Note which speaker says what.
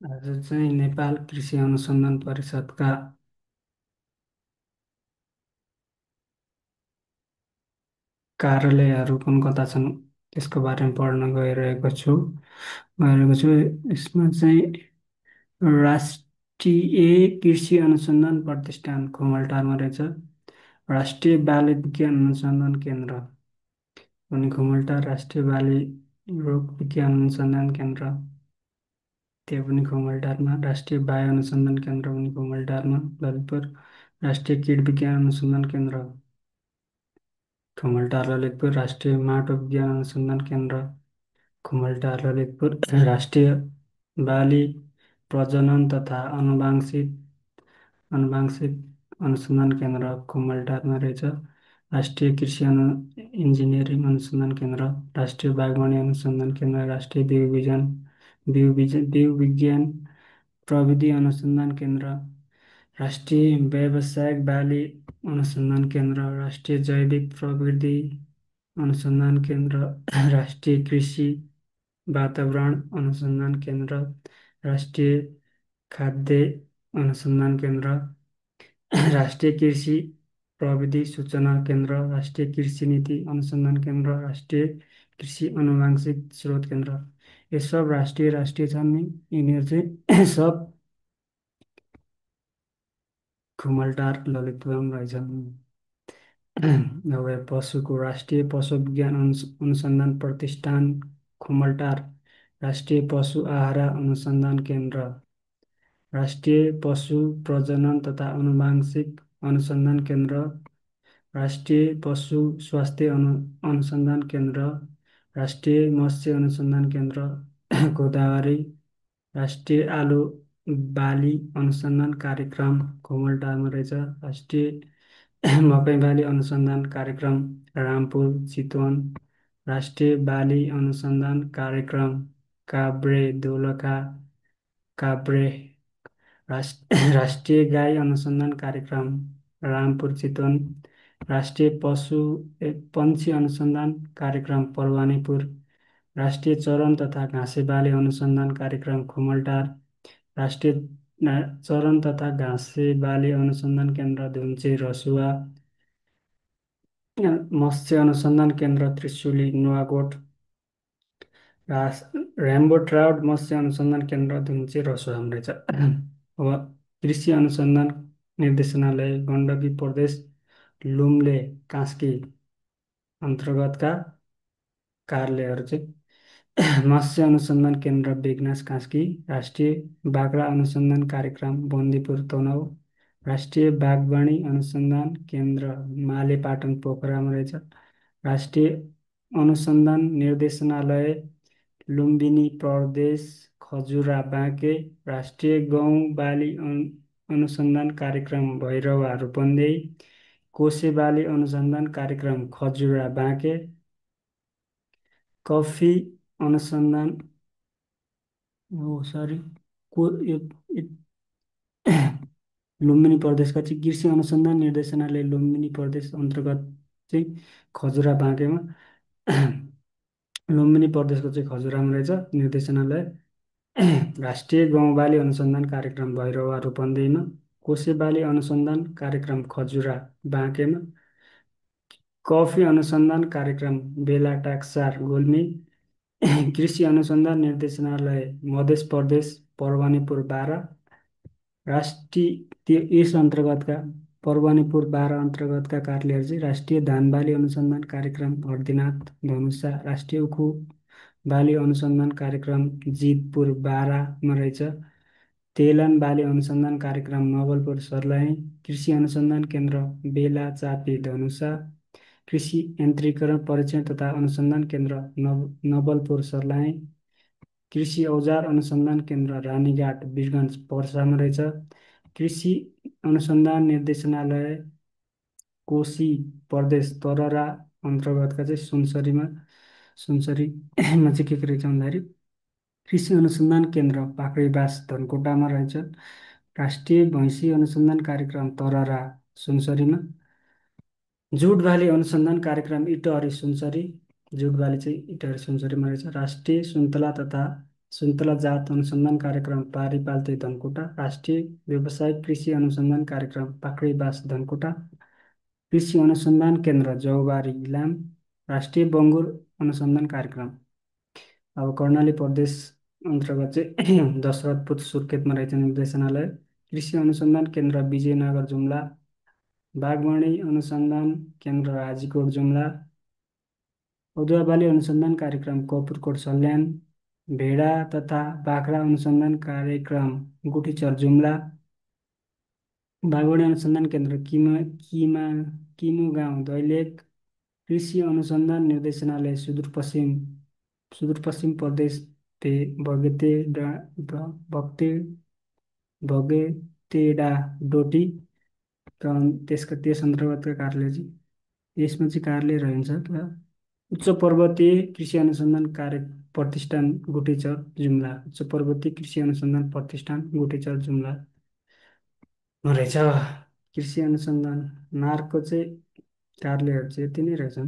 Speaker 1: आज चाहिँ नेपाल कृषि अनुसन्धान परिषदका कार्यालयहरू कुन कता छन् त्यसको बारेमा पढ्न गइरहेको छु। यसमा चाहिँ राष्ट्रिय कृषि अनुसन्धान प्रतिष्ठान खुमलटारमा रहेछ। राष्ट्रिय बाली विज्ञान अनुसन्धान केन्द्र पनि खुमलटा, राष्ट्रिय बाली रोग विज्ञान अनुसन्धान केन्द्र त्यो पनि खुमलटारमा, राष्ट्रिय बायो अनुसन्धान केन्द्र पनि खुमलटारमा, ललितपुर, राष्ट्रिय कीट विज्ञान अनुसन्धान केन्द्र खुमलटार ललितपुर, राष्ट्रिय माटो विज्ञान अनुसन्धान केन्द्र खुमलटार ललितपुर, राष्ट्रिय बाली प्रजनन तथा आनुवांशिक अनुसन्धान केन्द्र खुमलटारमा रहेछ। राष्ट्रिय कृषि इन्जिनियरिङ अनुसन्धान केन्द्र, राष्ट्रिय बागवानी अनुसन्धान केन्द्र, राष्ट्रिय बिउ विज्ञान प्रविधि अनुसन्धान केन्द्र, राष्ट्रिय व्यावसायिक बाली अनुसन्धान केन्द्र, राष्ट्रिय जैविक प्रविधि अनुसन्धान केन्द्र, राष्ट्रिय कृषि वातावरण अनुसन्धान केन्द्र, राष्ट्रिय खाद्य अनुसन्धान केन्द्र, राष्ट्रिय कृषि प्रविधि सूचना केन्द्र, राष्ट्रिय कृषि नीति अनुसन्धान केन्द्र, राष्ट्रिय कृषि आनुवांशिक स्रोत केन्द्र। ये सब राष्ट्रिय राष्ट्रिय छन् नि, यिनीहरू चाहिँ सब खुमलटार ललितपुरमा रहेछन्। अब पशुको राष्ट्रिय पशु विज्ञान अनुसन्धान प्रतिष्ठान खुमलटार, राष्ट्रिय पशु आहारा अनुसन्धान केन्द्र, राष्ट्रिय पशु प्रजनन तथा आनुवांशिक अनुसन्धान केन्द्र, राष्ट्रिय पशु स्वास्थ्य अनुसन्धान केन्द्र, राष्ट्रिय मत्स्य अनुसन्धान केन्द्र गोदावरी, राष्ट्रिय आलु बाली अनुसन्धान कार्यक्रम खुमलटारमा रहेछ। राष्ट्रिय मकै बाली अनुसन्धान कार्यक्रम रामपुर चितवन, राष्ट्रिय बाली अनुसन्धान कार्यक्रम काभ्रे दोलखा काभ्रे, राष्ट्रिय गाई अनुसन्धान कार्यक्रम रामपुर चितवन, राष्ट्रिय पंछी अनुसन्धान कार्यक्रम परवानीपुर, राष्ट्रिय चरन तथा घाँसे बाली अनुसन्धान कार्यक्रम खुमलटार, राष्ट्रिय चरन तथा घाँसे बाली अनुसन्धान केन्द्र धुन्चे रसुवा, मत्स्य अनुसन्धान केन्द्र त्रिशुली नुवाकोट, रेम्बो ट्राउट मत्स्य अनुसन्धान केन्द्र धुन्चे रसुवामा रहेछ। अब कृषि अनुसन्धान निर्देशनालय गण्डकी प्रदेश लुम्ले कास्की अन्तर्गतका कार्यालयहरू चाहिँ मत्स्य अनुसन्धान केन्द्र बेगनास कास्की, राष्ट्रिय बाख्रा अनुसन्धान कार्यक्रम बन्दीपुर तनहु, राष्ट्रिय बागवानी अनुसन्धान केन्द्र मालेपाटन पोखरामा रहेछ। राष्ट्रिय अनुसन्धान निर्देशनालय लुम्बिनी प्रदेश खजुरा बाँके, राष्ट्रिय गहुँ बाली अनुसन्धान कार्यक्रम भैरवा रूपन्देही, कोसे बाली अनुसन्धान कार्यक्रम खजुरा बाँके, कफी अनुसन्धान ओ सरी को लुम्बिनी प्रदेशका चाहिँ कृषि अनुसन्धान निर्देशनालय लुम्बिनी प्रदेश अन्तर्गत चाहिँ खजुरा बाँकेमा, लुम्बिनी प्रदेशको चाहिँ खजुरामा रहेछ निर्देशनालय। राष्ट्रिय गहुँ बाली अनुसन्धान कार्यक्रम भैरवा रूपन्देहीमा, कोसे बाली अनुसन्धान कार्यक्रम खजुरा बाँकेमा, कफी अनुसन्धान कार्यक्रम बेलाटाक्सार गुल्मी, कृषि अनुसन्धान निर्देशनालय मध्य प्रदेश परवानीपुर बारा, यस अन्तर्गतका परवानीपुर बारा अन्तर्गतका कार्यालयहरू चाहिँ राष्ट्रिय धान बाली अनुसन्धान कार्यक्रम हर्दीनाथ धनुषा, राष्ट्रिय उखु बाली अनुसन्धान कार्यक्रम जितपुर बारामा रहेछ। तेलन बाली अनुसन्धान कार्यक्रम नवलपुर सर्लाही, कृषि अनुसन्धान केन्द्र बेला चापी धनुषा, कृषि यन्त्रीकरण परीक्षण तथा अनुसन्धान केन्द्र नवलपुर सर्लाही, कृषि औजार अनुसन्धान केन्द्र रानीघाट वीरगञ्ज पर्सामा रहेछ। कृषि अनुसन्धान निर्देशनालय कोशी प्रदेश तरारा अन्तर्गतका चाहिँ सुनसरीमा चाहिँ के रहेछ भन्दाखेरि कृषि अनुसन्धान केन्द्र पाक्रेबास धनकोटामा रहेछ। राष्ट्रिय भैँसी अनुसन्धान कार्यक्रम तरारा सुनसरीमा, जुट बाली अनुसन्धान कार्यक्रम इटहरी सुनसरी, जुट बाली चाहिँ इटहरी सुनसरीमा रहेछ। राष्ट्रिय सुन्तला तथा सुन्तला जात अनुसन्धान कार्यक्रम पारिपाल्ते धनकुटा, राष्ट्रिय व्यावसायिक कृषि अनुसन्धान कार्यक्रम पाखरीबास धनकुटा, कृषि अनुसन्धान केन्द्र जौबारी इलाम, राष्ट्रिय बङ्गुर अनुसन्धान कार्यक्रम। अब कर्णाली प्रदेश अन्तर्गत चाहिँ दशरथपुर सुर्खेतमा रहेछ निर्देशनालय। कृषि अनुसन्धान केन्द्र विजयनगर जुम्ला, बागवानी अनुसन्धान केन्द्र हाजीकोट जुम्ला, अदुवा बाली अनुसन्धान कार्यक्रम कपुरकोट सल्यान, भेडा तथा बाख्रा अनुसन्धान कार्यक्रम गुठीचर जुम्ला, बागवानी अनुसन्धान केन्द्र किमु गाउँ दैलेख, कृषि अनुसन्धान निर्देशनालय सुदूरपश्चिम प्रदेश बगेते बगेतेडा डोटी, त्यसका त्यस अन्तर्गतका कार्यालय चाहिँ यसमा चाहिँ कार्यालय रहन्छ र उच्च पर्वतीय कृषि अनुसन्धान कार्य प्रतिष्ठान गुटेचर जुम्ला, उच्च पर्वतीय कृषि अनुसन्धान प्रतिष्ठान गुटेचर जुम्ला रहेछ। कृषि अनुसन्धान नार्को चाहिँ कार्यालयहरू चाहिँ यति नै रहेछन्।